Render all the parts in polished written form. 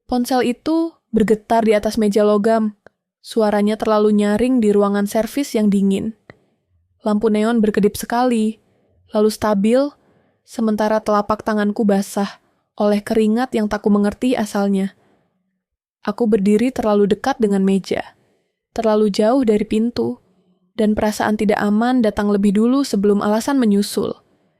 Ponsel itu bergetar di atas meja logam. Suaranya terlalu nyaring di ruangan servis yang dingin. Lampu neon berkedip sekali, lalu stabil, sementara telapak tanganku basah oleh keringat yang tak ku mengerti asalnya. Aku berdiri terlalu dekat dengan meja, terlalu jauh dari pintu, dan perasaan tidak aman datang lebih dulu sebelum alasan menyusul.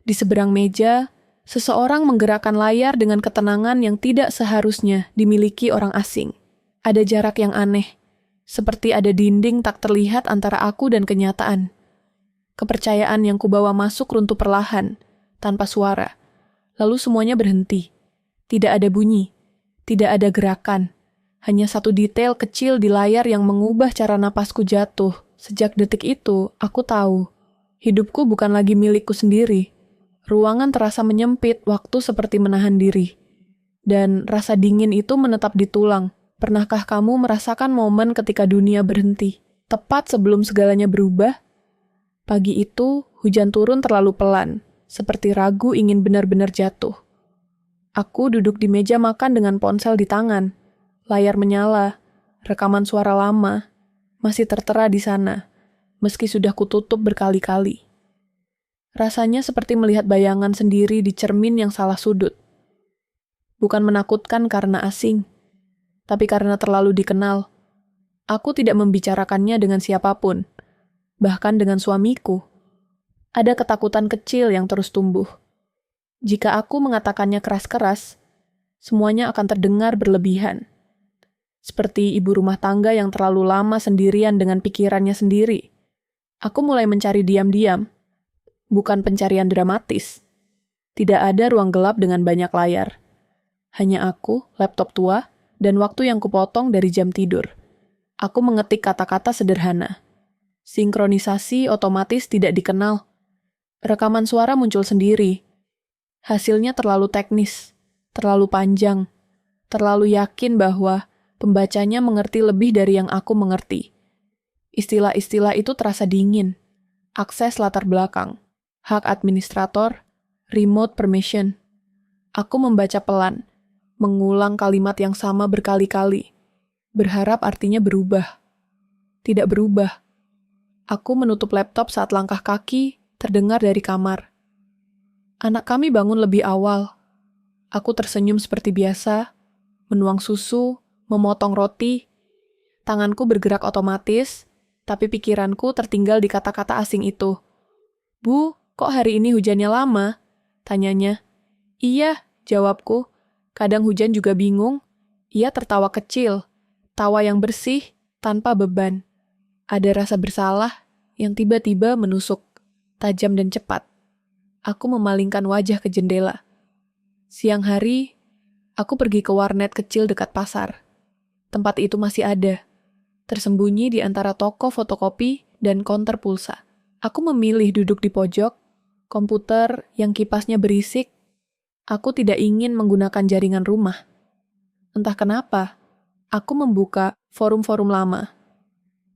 Di seberang meja, seseorang menggerakkan layar dengan ketenangan yang tidak seharusnya dimiliki orang asing. Ada jarak yang aneh, seperti ada dinding tak terlihat antara aku dan kenyataan. Kepercayaan yang kubawa masuk runtuh perlahan, tanpa suara. Lalu semuanya berhenti. Tidak ada bunyi, tidak ada gerakan. Hanya satu detail kecil di layar yang mengubah cara napasku jatuh. Sejak detik itu, aku tahu. Hidupku bukan lagi milikku sendiri. Ruangan terasa menyempit, waktu seperti menahan diri. Dan rasa dingin itu menetap di tulang. Pernahkah kamu merasakan momen ketika dunia berhenti? Tepat sebelum segalanya berubah? Pagi itu, hujan turun terlalu pelan, seperti ragu ingin benar-benar jatuh. Aku duduk di meja makan dengan ponsel di tangan. Layar menyala, rekaman suara lama, masih tertera di sana, meski sudah kututup berkali-kali. Rasanya seperti melihat bayangan sendiri di cermin yang salah sudut. Bukan menakutkan karena asing, tapi karena terlalu dikenal. Aku tidak membicarakannya dengan siapapun, bahkan dengan suamiku. Ada ketakutan kecil yang terus tumbuh. Jika aku mengatakannya keras-keras, semuanya akan terdengar berlebihan. Seperti ibu rumah tangga yang terlalu lama sendirian dengan pikirannya sendiri. Aku mulai mencari diam-diam, bukan pencarian dramatis. Tidak ada ruang gelap dengan banyak layar. Hanya aku, laptop tua, dan waktu yang kupotong dari jam tidur. Aku mengetik kata-kata sederhana. Sinkronisasi otomatis tidak dikenal. Rekaman suara muncul sendiri. Hasilnya terlalu teknis, terlalu panjang, terlalu yakin bahwa pembacanya mengerti lebih dari yang aku mengerti. Istilah-istilah itu terasa dingin. Akses latar belakang, hak administrator, remote permission. Aku membaca pelan, mengulang kalimat yang sama berkali-kali, berharap artinya berubah. Tidak berubah. Aku menutup laptop saat langkah kaki terdengar dari kamar. Anak kami bangun lebih awal. Aku tersenyum seperti biasa, menuang susu, memotong roti. Tanganku bergerak otomatis, tapi pikiranku tertinggal di kata-kata asing itu. "Bu, kok hari ini hujannya lama?" tanyanya. "Iya," jawabku. Kadang hujan juga bingung. Ia tertawa kecil, tawa yang bersih, tanpa beban. Ada rasa bersalah yang tiba-tiba menusuk, tajam dan cepat. Aku memalingkan wajah ke jendela. Siang hari, aku pergi ke warnet kecil dekat pasar. Tempat itu masih ada, tersembunyi di antara toko fotokopi dan konter pulsa. Aku memilih duduk di pojok, komputer yang kipasnya berisik. Aku tidak ingin menggunakan jaringan rumah. Entah kenapa, aku membuka forum-forum lama.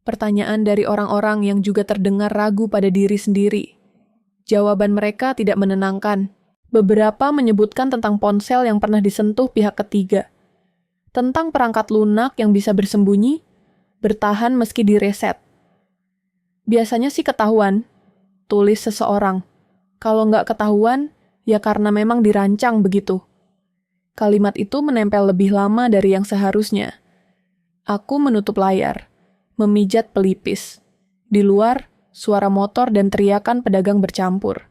Pertanyaan dari orang-orang yang juga terdengar ragu pada diri sendiri. Jawaban mereka tidak menenangkan. Beberapa menyebutkan tentang ponsel yang pernah disentuh pihak ketiga. Tentang perangkat lunak yang bisa bersembunyi, bertahan meski direset. Biasanya sih ketahuan, tulis seseorang. Kalau nggak ketahuan, ya karena memang dirancang begitu. Kalimat itu menempel lebih lama dari yang seharusnya. Aku menutup layar, memijat pelipis. Di luar, suara motor dan teriakan pedagang bercampur.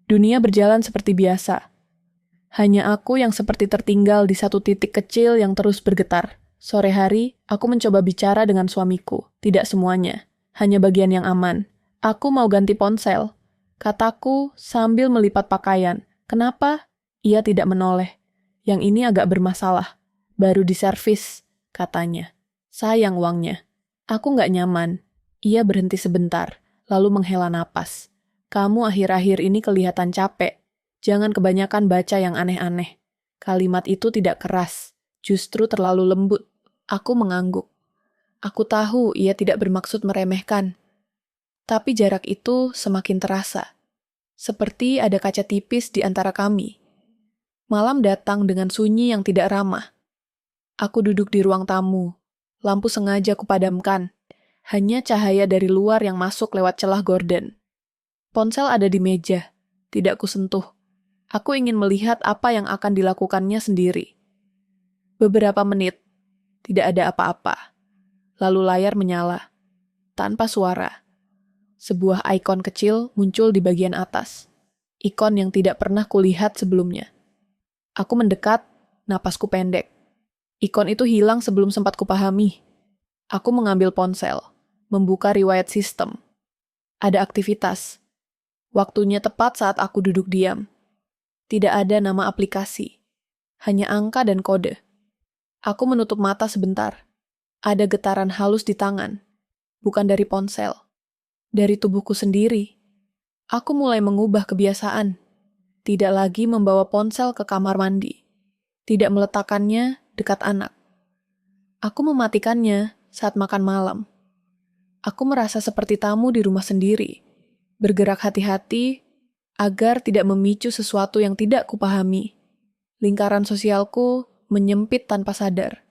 Dunia berjalan seperti biasa. Hanya aku yang seperti tertinggal di satu titik kecil yang terus bergetar. Sore hari, aku mencoba bicara dengan suamiku. Tidak semuanya, hanya bagian yang aman. "Aku mau ganti ponsel," kataku sambil melipat pakaian. "Kenapa?" Ia tidak menoleh. "Yang ini agak bermasalah. Baru diservis," katanya. "Sayang uangnya." Aku nggak nyaman. Ia berhenti sebentar, lalu menghela napas. "Kamu akhir-akhir ini kelihatan capek. Jangan kebanyakan baca yang aneh-aneh." Kalimat itu tidak keras, justru terlalu lembut. Aku mengangguk. Aku tahu ia tidak bermaksud meremehkan. Tapi jarak itu semakin terasa. Seperti ada kaca tipis di antara kami. Malam datang dengan sunyi yang tidak ramah. Aku duduk di ruang tamu. Lampu sengaja kupadamkan. Hanya cahaya dari luar yang masuk lewat celah gorden. Ponsel ada di meja. Tidak kusentuh. Aku ingin melihat apa yang akan dilakukannya sendiri. Beberapa menit. Tidak ada apa-apa. Lalu layar menyala. Tanpa suara. Sebuah ikon kecil muncul di bagian atas. Ikon yang tidak pernah kulihat sebelumnya. Aku mendekat, napasku pendek. Ikon itu hilang sebelum sempat kupahami. Aku mengambil ponsel, membuka riwayat sistem. Ada aktivitas. Waktunya tepat saat aku duduk diam. Tidak ada nama aplikasi. Hanya angka dan kode. Aku menutup mata sebentar. Ada getaran halus di tangan. Bukan dari ponsel. Dari tubuhku sendiri. Aku mulai mengubah kebiasaan. Tidak lagi membawa ponsel ke kamar mandi. Tidak meletakkannya dekat anak. Aku mematikannya saat makan malam. Aku merasa seperti tamu di rumah sendiri. Bergerak hati-hati agar tidak memicu sesuatu yang tidak kupahami. Lingkaran sosialku menyempit tanpa sadar.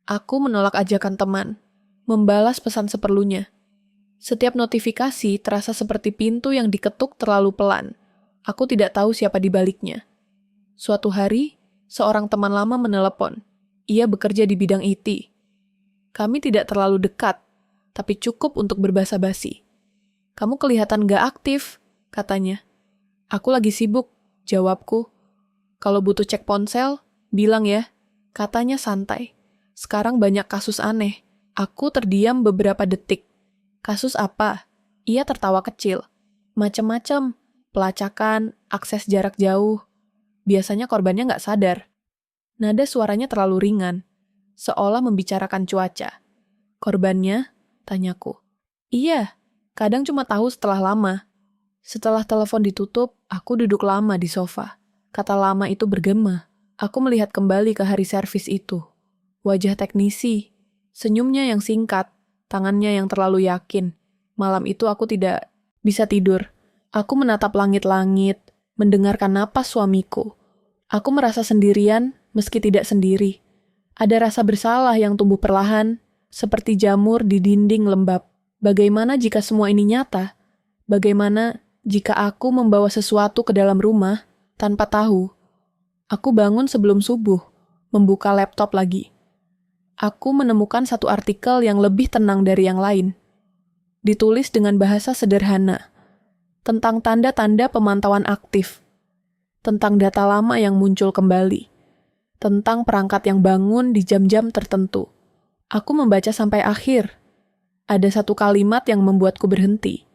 Aku menolak ajakan teman. Membalas pesan seperlunya. Setiap notifikasi terasa seperti pintu yang diketuk terlalu pelan. Aku tidak tahu siapa di baliknya. Suatu hari, seorang teman lama menelepon. Ia bekerja di bidang IT. Kami tidak terlalu dekat, tapi cukup untuk berbasa-basi. Kamu kelihatan gak aktif, katanya. Aku lagi sibuk, jawabku. Kalau butuh cek ponsel, bilang ya, katanya santai. Sekarang banyak kasus aneh. Aku terdiam beberapa detik. Kasus apa? Ia tertawa kecil. Macam-macam, pelacakan, akses jarak jauh. Biasanya korbannya gak sadar. Nada suaranya terlalu ringan, seolah membicarakan cuaca. Korbannya? Tanyaku. Iya, kadang cuma tahu setelah lama. Setelah telepon ditutup, aku duduk lama di sofa. Kata lama itu bergema. Aku melihat kembali ke hari servis itu. Wajah teknisi, senyumnya yang singkat, tangannya yang terlalu yakin. Malam itu aku tidak bisa tidur. Aku menatap langit-langit, mendengarkan napas suamiku. Aku merasa sendirian, meski tidak sendiri. Ada rasa bersalah yang tumbuh perlahan, seperti jamur di dinding lembab. Bagaimana jika semua ini nyata? Bagaimana jika aku membawa sesuatu ke dalam rumah tanpa tahu? Aku bangun sebelum subuh, membuka laptop lagi. Aku menemukan satu artikel yang lebih tenang dari yang lain. Ditulis dengan bahasa sederhana, tentang tanda-tanda pemantauan aktif, tentang data lama yang muncul kembali, tentang perangkat yang bangun di jam-jam tertentu. Aku membaca sampai akhir. Ada satu kalimat yang membuatku berhenti.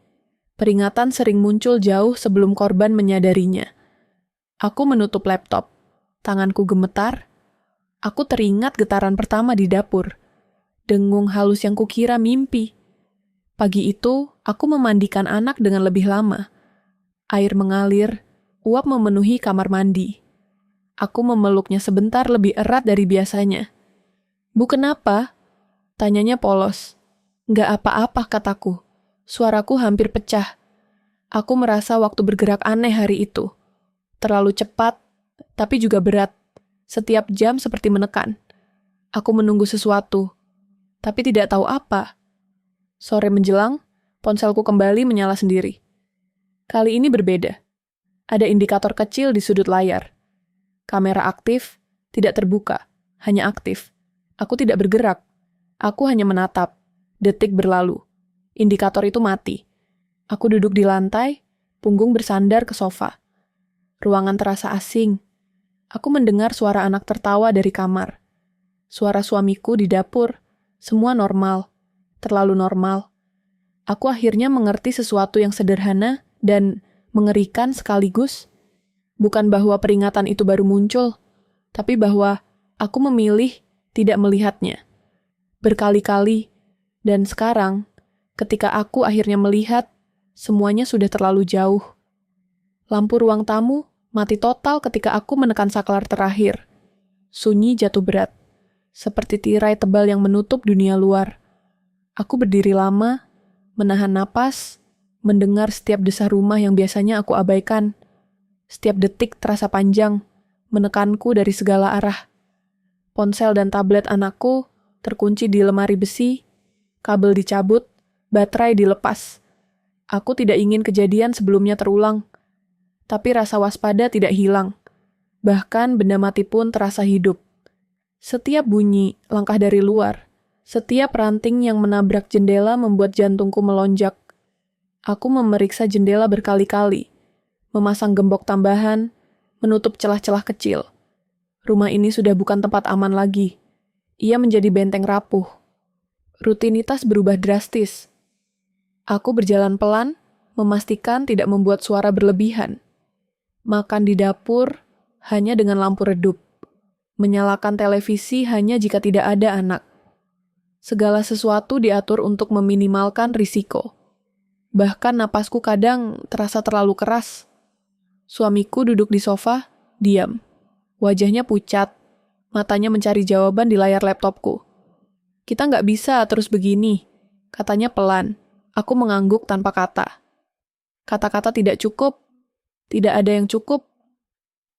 Peringatan sering muncul jauh sebelum korban menyadarinya. Aku menutup laptop. Tanganku gemetar. Aku teringat getaran pertama di dapur. Dengung halus yang kukira mimpi. Pagi itu, aku memandikan anak dengan lebih lama. Air mengalir, uap memenuhi kamar mandi. Aku memeluknya sebentar lebih erat dari biasanya. Bu, kenapa? Tanyanya polos. Nggak apa-apa, kataku. Suaraku hampir pecah. Aku merasa waktu bergerak aneh hari itu. Terlalu cepat, tapi juga berat. Setiap jam seperti menekan. Aku menunggu sesuatu, tapi tidak tahu apa. Sore menjelang, ponselku kembali menyala sendiri. Kali ini berbeda. Ada indikator kecil di sudut layar. Kamera aktif, tidak terbuka, hanya aktif. Aku tidak bergerak. Aku hanya menatap. Detik berlalu. Indikator itu mati. Aku duduk di lantai, punggung bersandar ke sofa. Ruangan terasa asing. Aku mendengar suara anak tertawa dari kamar. Suara suamiku di dapur. Semua normal. Terlalu normal. Aku akhirnya mengerti sesuatu yang sederhana dan mengerikan sekaligus. Bukan bahwa peringatan itu baru muncul, tapi bahwa aku memilih tidak melihatnya. Berkali-kali, dan sekarang, ketika aku akhirnya melihat, semuanya sudah terlalu jauh. Lampu ruang tamu mati total ketika aku menekan saklar terakhir. Sunyi jatuh berat, seperti tirai tebal yang menutup dunia luar. Aku berdiri lama, menahan napas, mendengar setiap desah rumah yang biasanya aku abaikan. Setiap detik terasa panjang, menekanku dari segala arah. Ponsel dan tablet anakku terkunci di lemari besi, kabel dicabut, baterai dilepas. Aku tidak ingin kejadian sebelumnya terulang. Tapi rasa waspada tidak hilang. Bahkan benda mati pun terasa hidup. Setiap bunyi, langkah dari luar, setiap ranting yang menabrak jendela membuat jantungku melonjak. Aku memeriksa jendela berkali-kali, memasang gembok tambahan, menutup celah-celah kecil. Rumah ini sudah bukan tempat aman lagi. Ia menjadi benteng rapuh. Rutinitas berubah drastis. Aku berjalan pelan, memastikan tidak membuat suara berlebihan. Makan di dapur hanya dengan lampu redup. Menyalakan televisi hanya jika tidak ada anak. Segala sesuatu diatur untuk meminimalkan risiko. Bahkan napasku kadang terasa terlalu keras. Suamiku duduk di sofa, diam. Wajahnya pucat, matanya mencari jawaban di layar laptopku. Kita nggak bisa terus begini, katanya pelan. Aku mengangguk tanpa kata. Kata-kata tidak cukup, tidak ada yang cukup.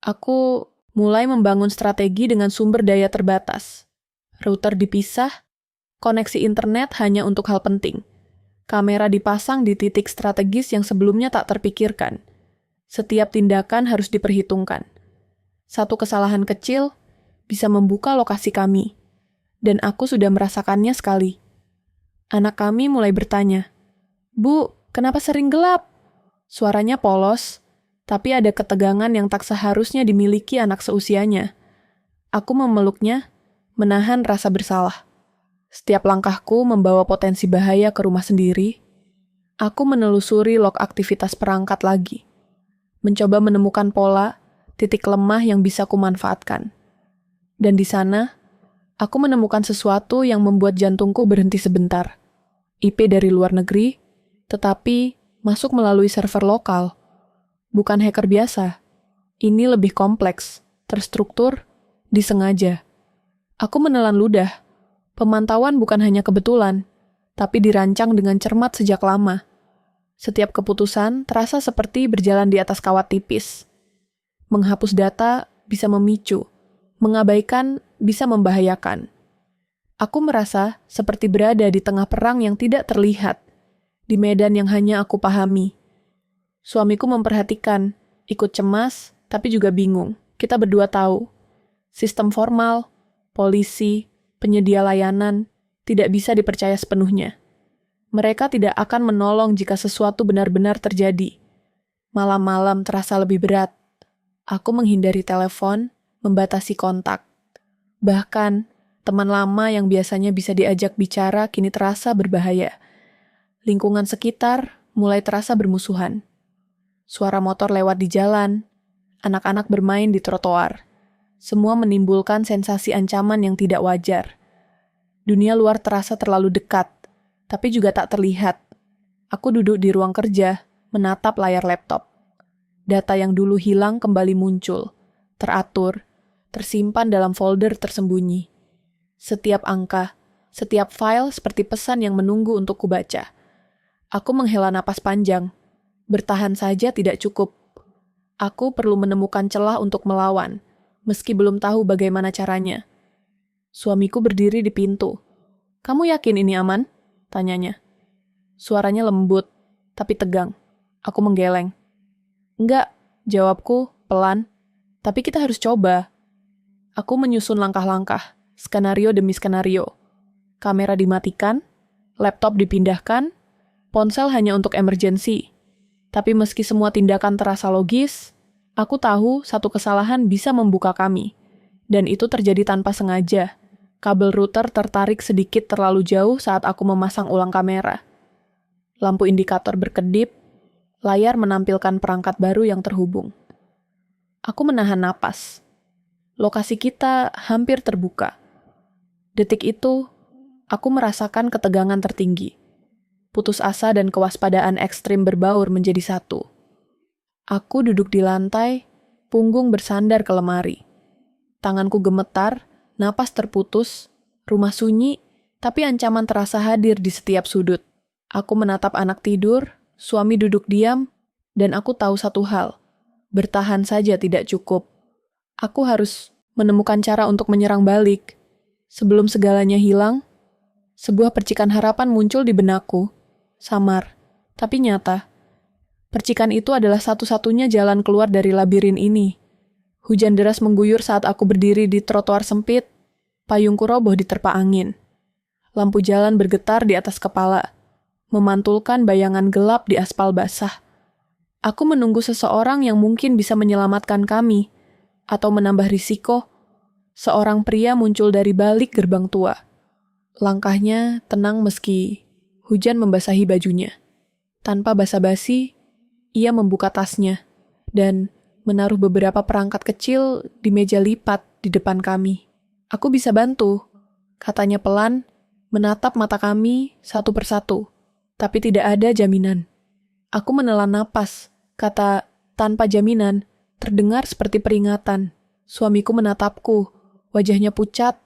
Aku mulai membangun strategi dengan sumber daya terbatas. Router dipisah, koneksi internet hanya untuk hal penting. Kamera dipasang di titik strategis yang sebelumnya tak terpikirkan. Setiap tindakan harus diperhitungkan. Satu kesalahan kecil bisa membuka lokasi kami. Dan aku sudah merasakannya sekali. Anak kami mulai bertanya, "Bu, kenapa sering gelap?" Suaranya polos, tapi ada ketegangan yang tak seharusnya dimiliki anak seusianya. Aku memeluknya, menahan rasa bersalah. Setiap langkahku membawa potensi bahaya ke rumah sendiri. Aku menelusuri log aktivitas perangkat lagi. Mencoba menemukan pola, titik lemah yang bisa kumanfaatkan. Dan di sana, aku menemukan sesuatu yang membuat jantungku berhenti sebentar. IP dari luar negeri, tetapi masuk melalui server lokal. Bukan hacker biasa. Ini lebih kompleks, terstruktur, disengaja. Aku menelan ludah. Pemantauan bukan hanya kebetulan, tapi dirancang dengan cermat sejak lama. Setiap keputusan terasa seperti berjalan di atas kawat tipis. Menghapus data bisa memicu, mengabaikan bisa membahayakan. Aku merasa seperti berada di tengah perang yang tidak terlihat, di medan yang hanya aku pahami. Suamiku memperhatikan, ikut cemas, tapi juga bingung. Kita berdua tahu, sistem formal, polisi, penyedia layanan, tidak bisa dipercaya sepenuhnya. Mereka tidak akan menolong jika sesuatu benar-benar terjadi. Malam-malam terasa lebih berat. Aku menghindari telepon, membatasi kontak. Bahkan, teman lama yang biasanya bisa diajak bicara kini terasa berbahaya. Lingkungan sekitar mulai terasa bermusuhan. Suara motor lewat di jalan, anak-anak bermain di trotoar. Semua menimbulkan sensasi ancaman yang tidak wajar. Dunia luar terasa terlalu dekat, tapi juga tak terlihat. Aku duduk di ruang kerja, menatap layar laptop. Data yang dulu hilang kembali muncul, teratur, tersimpan dalam folder tersembunyi. Setiap angka, setiap file seperti pesan yang menunggu untuk kubaca. Aku menghela napas panjang. Bertahan saja tidak cukup. Aku perlu menemukan celah untuk melawan, meski belum tahu bagaimana caranya. Suamiku berdiri di pintu. "Kamu yakin ini aman?" tanyanya. Suaranya lembut, tapi tegang. Aku menggeleng. "Enggak," jawabku, pelan. "Tapi kita harus coba." Aku menyusun langkah-langkah, skenario demi skenario. Kamera dimatikan, laptop dipindahkan, ponsel hanya untuk emergensi. Tapi meski semua tindakan terasa logis, aku tahu satu kesalahan bisa membuka kami. Dan itu terjadi tanpa sengaja. Kabel router tertarik sedikit terlalu jauh saat aku memasang ulang kamera. Lampu indikator berkedip, layar menampilkan perangkat baru yang terhubung. Aku menahan napas. Lokasi kita hampir terbuka. Detik itu, aku merasakan ketegangan tertinggi. Putus asa dan kewaspadaan ekstrim berbaur menjadi satu. Aku duduk di lantai, punggung bersandar ke lemari. Tanganku gemetar, napas terputus, rumah sunyi, tapi ancaman terasa hadir di setiap sudut. Aku menatap anak tidur, suami duduk diam, dan aku tahu satu hal. Bertahan saja tidak cukup. Aku harus menemukan cara untuk menyerang balik. Sebelum segalanya hilang, sebuah percikan harapan muncul di benakku. Samar, tapi nyata. Percikan itu adalah satu-satunya jalan keluar dari labirin ini. Hujan deras mengguyur saat aku berdiri di trotoar sempit. Payungku roboh diterpa angin. Lampu jalan bergetar di atas kepala, memantulkan bayangan gelap di aspal basah. Aku menunggu seseorang yang mungkin bisa menyelamatkan kami, atau menambah risiko. Seorang pria muncul dari balik gerbang tua. Langkahnya tenang meski hujan membasahi bajunya. Tanpa basa-basi, ia membuka tasnya dan menaruh beberapa perangkat kecil di meja lipat di depan kami. "Aku bisa bantu," katanya pelan, menatap mata kami satu persatu, tapi tidak ada jaminan. Aku menelan napas, kata tanpa jaminan, terdengar seperti peringatan. Suamiku menatapku, wajahnya pucat,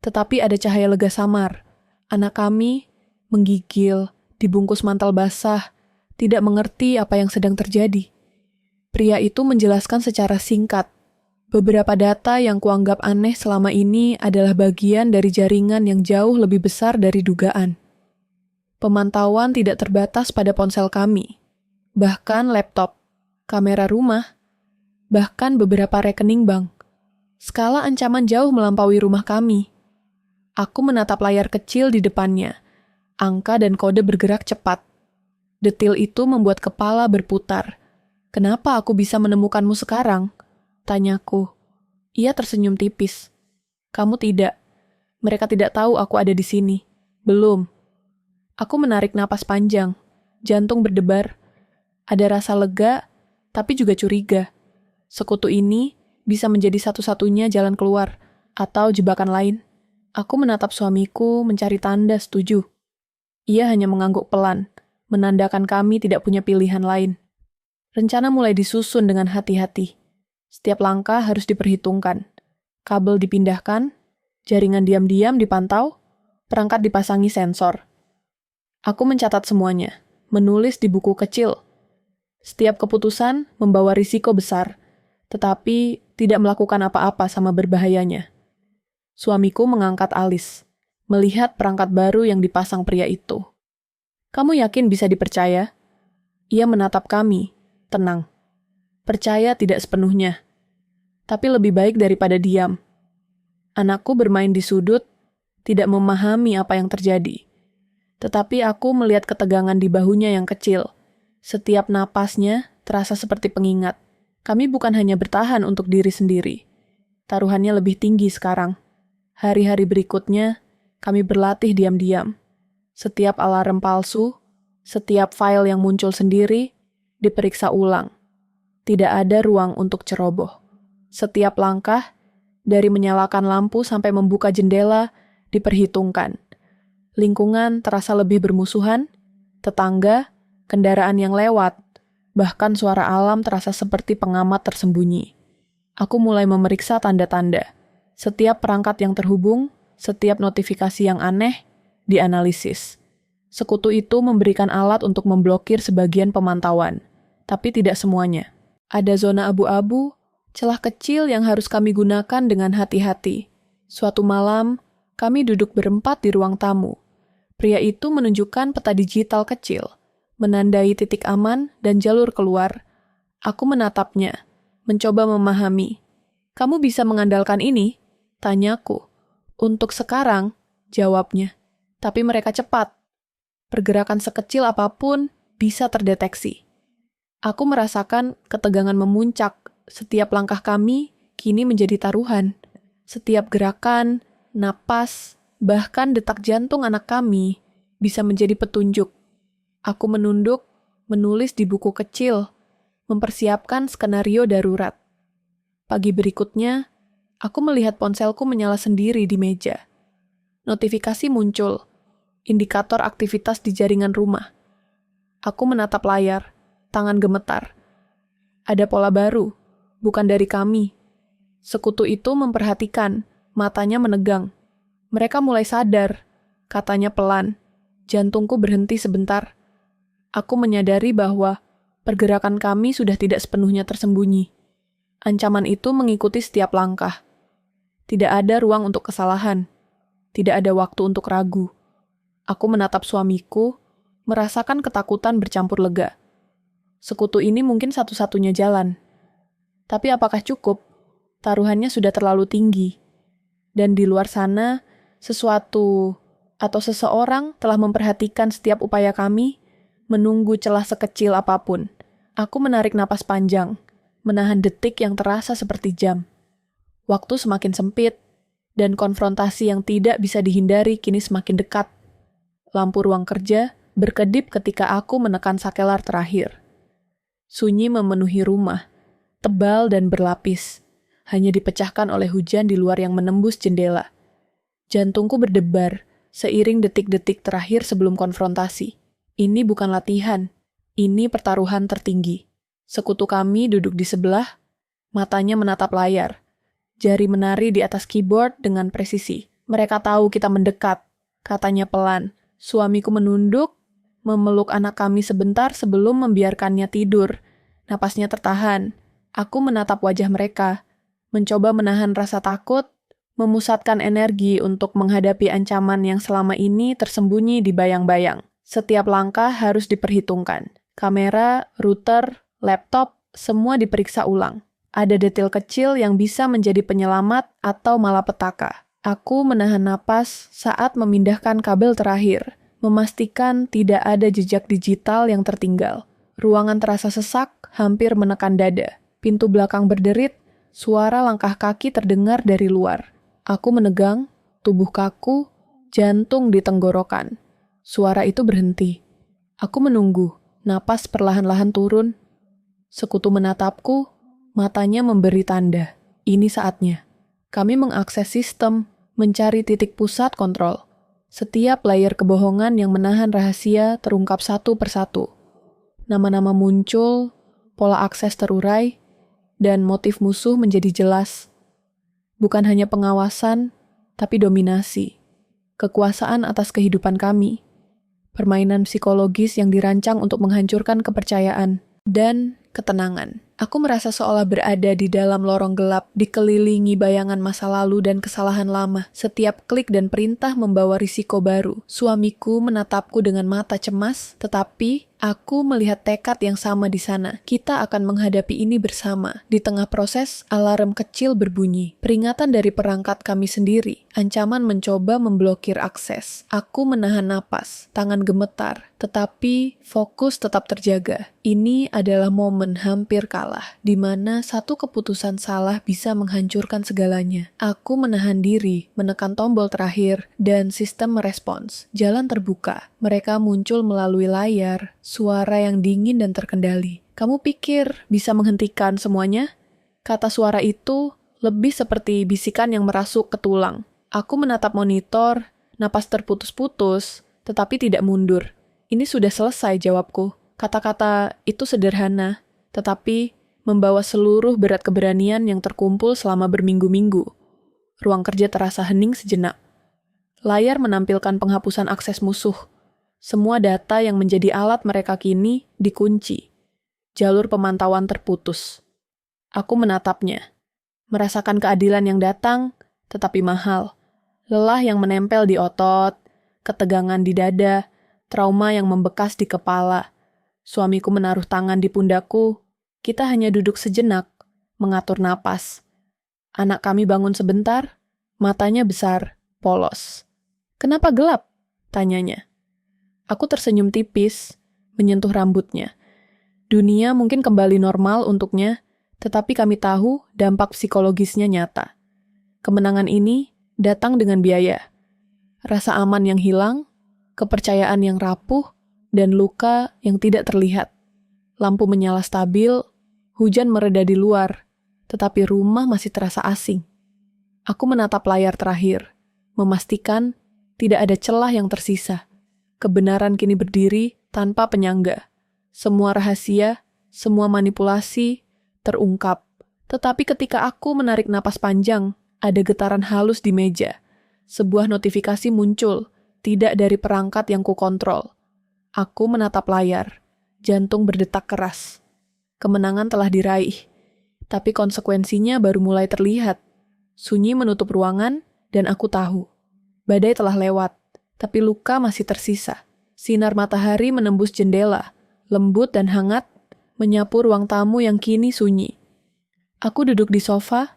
tetapi ada cahaya lega samar. Anak kami menggigil, dibungkus mantel basah, tidak mengerti apa yang sedang terjadi. Pria itu menjelaskan secara singkat. Beberapa data yang kuanggap aneh selama ini adalah bagian dari jaringan yang jauh lebih besar dari dugaan. Pemantauan tidak terbatas pada ponsel kami, bahkan laptop, kamera rumah, bahkan beberapa rekening bank. Skala ancaman jauh melampaui rumah kami. Aku menatap layar kecil di depannya. Angka dan kode bergerak cepat. Detil itu membuat kepala berputar. "Kenapa aku bisa menemukanmu sekarang?" tanyaku. Ia tersenyum tipis. "Kamu tidak. Mereka tidak tahu aku ada di sini. Belum." Aku menarik napas panjang. Jantung berdebar. Ada rasa lega, tapi juga curiga. Sekutu ini bisa menjadi satu-satunya jalan keluar, atau jebakan lain. Aku menatap suamiku mencari tanda setuju. Ia hanya mengangguk pelan, menandakan kami tidak punya pilihan lain. Rencana mulai disusun dengan hati-hati. Setiap langkah harus diperhitungkan. Kabel dipindahkan, jaringan diam-diam dipantau, perangkat dipasangi sensor. Aku mencatat semuanya, menulis di buku kecil. Setiap keputusan membawa risiko besar, tetapi tidak melakukan apa-apa sama berbahayanya. Suamiku mengangkat alis, melihat perangkat baru yang dipasang pria itu. "Kamu yakin bisa dipercaya?" Ia menatap kami, tenang. Percaya tidak sepenuhnya, tapi lebih baik daripada diam. Anakku bermain di sudut, tidak memahami apa yang terjadi. Tetapi aku melihat ketegangan di bahunya yang kecil. Setiap napasnya terasa seperti pengingat. Kami bukan hanya bertahan untuk diri sendiri. Taruhannya lebih tinggi sekarang. Hari-hari berikutnya, kami berlatih diam-diam. Setiap alarm palsu, setiap file yang muncul sendiri, diperiksa ulang. Tidak ada ruang untuk ceroboh. Setiap langkah, dari menyalakan lampu sampai membuka jendela, diperhitungkan. Lingkungan terasa lebih bermusuhan, tetangga, kendaraan yang lewat, bahkan suara alam terasa seperti pengamat tersembunyi. Aku mulai memeriksa tanda-tanda. Setiap perangkat yang terhubung, setiap notifikasi yang aneh, dianalisis. Sekutu itu memberikan alat untuk memblokir sebagian pemantauan, tapi tidak semuanya. Ada zona abu-abu, celah kecil yang harus kami gunakan dengan hati-hati. Suatu malam, kami duduk berempat di ruang tamu. Pria itu menunjukkan peta digital kecil, menandai titik aman dan jalur keluar. Aku menatapnya, mencoba memahami. "Kamu bisa mengandalkan ini?" tanyaku. "Untuk sekarang," jawabnya. "Tapi mereka cepat. Pergerakan sekecil apapun bisa terdeteksi." Aku merasakan ketegangan memuncak. Setiap langkah kami kini menjadi taruhan. Setiap gerakan, napas, bahkan detak jantung anak kami bisa menjadi petunjuk. Aku menunduk, menulis di buku kecil, mempersiapkan skenario darurat. Pagi berikutnya, aku melihat ponselku menyala sendiri di meja. Notifikasi muncul, indikator aktivitas di jaringan rumah. Aku menatap layar, tangan gemetar. Ada pola baru, bukan dari kami. Sekutu itu memperhatikan, matanya menegang. Mereka mulai sadar, katanya pelan. Jantungku berhenti sebentar. Aku menyadari bahwa pergerakan kami sudah tidak sepenuhnya tersembunyi. Ancaman itu mengikuti setiap langkah. Tidak ada ruang untuk kesalahan. Tidak ada waktu untuk ragu. Aku menatap suamiku, merasakan ketakutan bercampur lega. Sekutu ini mungkin satu-satunya jalan. Tapi apakah cukup? Taruhannya sudah terlalu tinggi. Dan di luar sana, sesuatu atau seseorang telah memperhatikan setiap upaya kami, menunggu celah sekecil apapun. Aku menarik napas panjang, menahan detik yang terasa seperti jam. Waktu semakin sempit, dan konfrontasi yang tidak bisa dihindari kini semakin dekat. Lampu ruang kerja berkedip ketika aku menekan sakelar terakhir. Sunyi memenuhi rumah, tebal dan berlapis, hanya dipecahkan oleh hujan di luar yang menembus jendela. Jantungku berdebar, seiring detik-detik terakhir sebelum konfrontasi. Ini bukan latihan, ini pertaruhan tertinggi. Sekutu kami duduk di sebelah, matanya menatap layar. Jari menari di atas keyboard dengan presisi. Mereka tahu kita mendekat, katanya pelan. Suamiku menunduk, memeluk anak kami sebentar sebelum membiarkannya tidur. Napasnya tertahan. Aku menatap wajah mereka, mencoba menahan rasa takut, memusatkan energi untuk menghadapi ancaman yang selama ini tersembunyi di bayang-bayang. Setiap langkah harus diperhitungkan. Kamera, router, laptop, semua diperiksa ulang. Ada detail kecil yang bisa menjadi penyelamat atau malapetaka. Aku menahan napas saat memindahkan kabel terakhir, memastikan tidak ada jejak digital yang tertinggal. Ruangan terasa sesak, hampir menekan dada. Pintu belakang berderit, suara langkah kaki terdengar dari luar. Aku menegang, tubuh kaku, jantung di tenggorokan. Suara itu berhenti. Aku menunggu, napas perlahan-lahan turun. Sekutu menatapku, matanya memberi tanda. Ini saatnya. Kami mengakses sistem, mencari titik pusat kontrol. Setiap layar kebohongan yang menahan rahasia terungkap satu persatu. Nama-nama muncul, pola akses terurai, dan motif musuh menjadi jelas. Bukan hanya pengawasan, tapi dominasi. Kekuasaan atas kehidupan kami. Permainan psikologis yang dirancang untuk menghancurkan kepercayaan dan ketenangan. Aku merasa seolah berada di dalam lorong gelap, dikelilingi bayangan masa lalu dan kesalahan lama. Setiap klik dan perintah membawa risiko baru. Suamiku menatapku dengan mata cemas, tetapi aku melihat tekad yang sama di sana. Kita akan menghadapi ini bersama. Di tengah proses, alarm kecil berbunyi. Peringatan dari perangkat kami sendiri. Ancaman mencoba memblokir akses. Aku menahan napas, tangan gemetar, tetapi fokus tetap terjaga. Ini adalah momen hampir kalah, di mana satu keputusan salah bisa menghancurkan segalanya. Aku menahan diri, menekan tombol terakhir, dan sistem merespons. Jalan terbuka. Mereka muncul melalui layar, suara yang dingin dan terkendali. Kamu pikir bisa menghentikan semuanya? Kata suara itu lebih seperti bisikan yang merasuk ke tulang. Aku menatap monitor, napas terputus-putus, tetapi tidak mundur. Ini sudah selesai, jawabku. Kata-kata itu sederhana, tetapi membawa seluruh berat keberanian yang terkumpul selama berminggu-minggu. Ruang kerja terasa hening sejenak. Layar menampilkan penghapusan akses musuh. Semua data yang menjadi alat mereka kini dikunci. Jalur pemantauan terputus. Aku menatapnya, merasakan keadilan yang datang, tetapi mahal. Lelah yang menempel di otot, ketegangan di dada, trauma yang membekas di kepala. Suamiku menaruh tangan di pundakku. Kita hanya duduk sejenak, mengatur napas. Anak kami bangun sebentar, matanya besar, polos. "Kenapa gelap?" tanyanya. Aku tersenyum tipis, menyentuh rambutnya. Dunia mungkin kembali normal untuknya, tetapi kami tahu dampak psikologisnya nyata. Kemenangan ini datang dengan biaya. Rasa aman yang hilang, kepercayaan yang rapuh, dan luka yang tidak terlihat. Lampu menyala stabil, hujan mereda di luar, tetapi rumah masih terasa asing. Aku menatap layar terakhir, memastikan tidak ada celah yang tersisa. Kebenaran kini berdiri tanpa penyangga. Semua rahasia, semua manipulasi terungkap. Tetapi ketika aku menarik napas panjang, ada getaran halus di meja. Sebuah notifikasi muncul, tidak dari perangkat yang kukontrol. Aku menatap layar. Jantung berdetak keras. Kemenangan telah diraih, tapi konsekuensinya baru mulai terlihat. Sunyi menutup ruangan, dan aku tahu. Badai telah lewat, tapi luka masih tersisa. Sinar matahari menembus jendela, lembut dan hangat, menyapu ruang tamu yang kini sunyi. Aku duduk di sofa,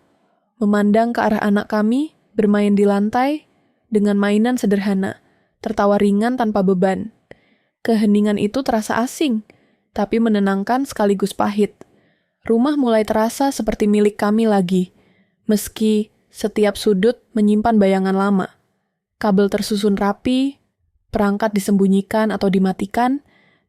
memandang ke arah anak kami, bermain di lantai, dengan mainan sederhana, tertawa ringan tanpa beban. Keheningan itu terasa asing, tapi menenangkan sekaligus pahit. Rumah mulai terasa seperti milik kami lagi, meski setiap sudut menyimpan bayangan lama. Kabel tersusun rapi, perangkat disembunyikan atau dimatikan,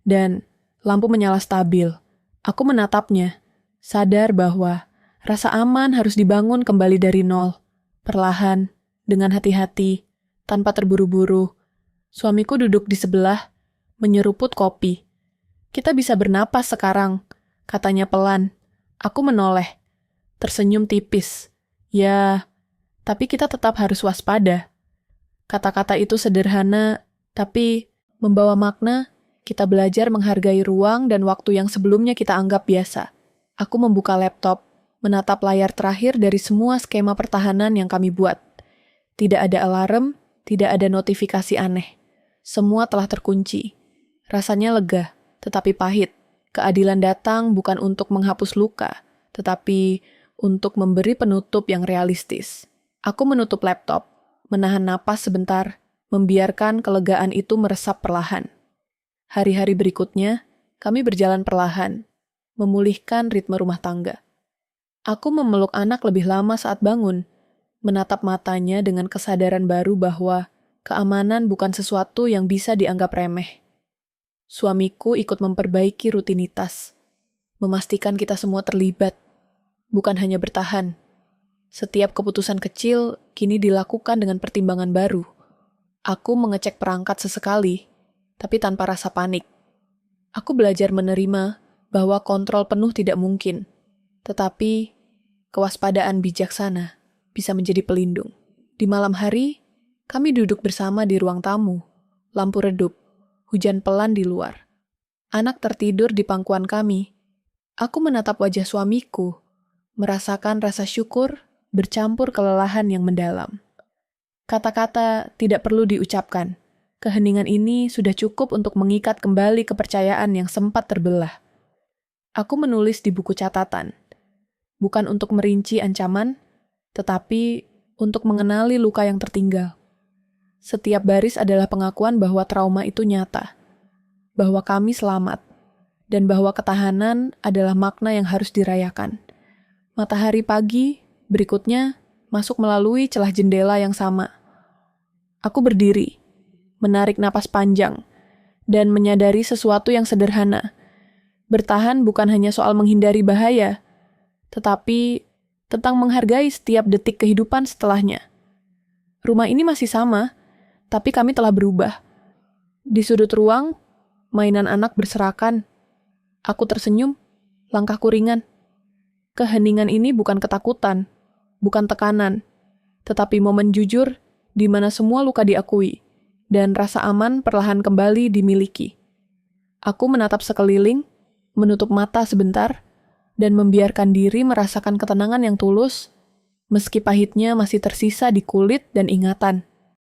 dan lampu menyala stabil. Aku menatapnya, sadar bahwa rasa aman harus dibangun kembali dari nol, perlahan, dengan hati-hati, tanpa terburu-buru. Suamiku duduk di sebelah, menyeruput kopi. "Kita bisa bernapas sekarang," katanya pelan. Aku menoleh, tersenyum tipis. "Ya, tapi kita tetap harus waspada." Kata-kata itu sederhana, tapi membawa makna. Kita belajar menghargai ruang dan waktu yang sebelumnya kita anggap biasa. Aku membuka laptop, menatap layar terakhir dari semua skema pertahanan yang kami buat. Tidak ada alarm, tidak ada notifikasi aneh. Semua telah terkunci. Rasanya lega, tetapi pahit. Keadilan datang bukan untuk menghapus luka, tetapi untuk memberi penutup yang realistis. Aku menutup laptop, menahan napas sebentar, membiarkan kelegaan itu meresap perlahan. Hari-hari berikutnya, kami berjalan perlahan, memulihkan ritme rumah tangga. Aku memeluk anak lebih lama saat bangun, menatap matanya dengan kesadaran baru bahwa keamanan bukan sesuatu yang bisa dianggap remeh. Suamiku ikut memperbaiki rutinitas, memastikan kita semua terlibat, bukan hanya bertahan. Setiap keputusan kecil kini dilakukan dengan pertimbangan baru. Aku mengecek perangkat sesekali, tapi tanpa rasa panik. Aku belajar menerima bahwa kontrol penuh tidak mungkin, tetapi kewaspadaan bijaksana bisa menjadi pelindung. Di malam hari, kami duduk bersama di ruang tamu, lampu redup, hujan pelan di luar. Anak tertidur di pangkuan kami. Aku menatap wajah suamiku, merasakan rasa syukur bercampur kelelahan yang mendalam. Kata-kata tidak perlu diucapkan. Keheningan ini sudah cukup untuk mengikat kembali kepercayaan yang sempat terbelah. Aku menulis di buku catatan, bukan untuk merinci ancaman, tetapi untuk mengenali luka yang tertinggal. Setiap baris adalah pengakuan bahwa trauma itu nyata, bahwa kami selamat, dan bahwa ketahanan adalah makna yang harus dirayakan. Matahari pagi berikutnya masuk melalui celah jendela yang sama. Aku berdiri, menarik napas panjang, dan menyadari sesuatu yang sederhana. Bertahan bukan hanya soal menghindari bahaya, tetapi tentang menghargai setiap detik kehidupan setelahnya. Rumah ini masih sama, tapi kami telah berubah. Di sudut ruang, mainan anak berserakan. Aku tersenyum, langkahku ringan. Keheningan ini bukan ketakutan, bukan tekanan, tetapi momen jujur di mana semua luka diakui, dan rasa aman perlahan kembali dimiliki. Aku menatap sekeliling, menutup mata sebentar, dan membiarkan diri merasakan ketenangan yang tulus, meski pahitnya masih tersisa di kulit dan ingatan.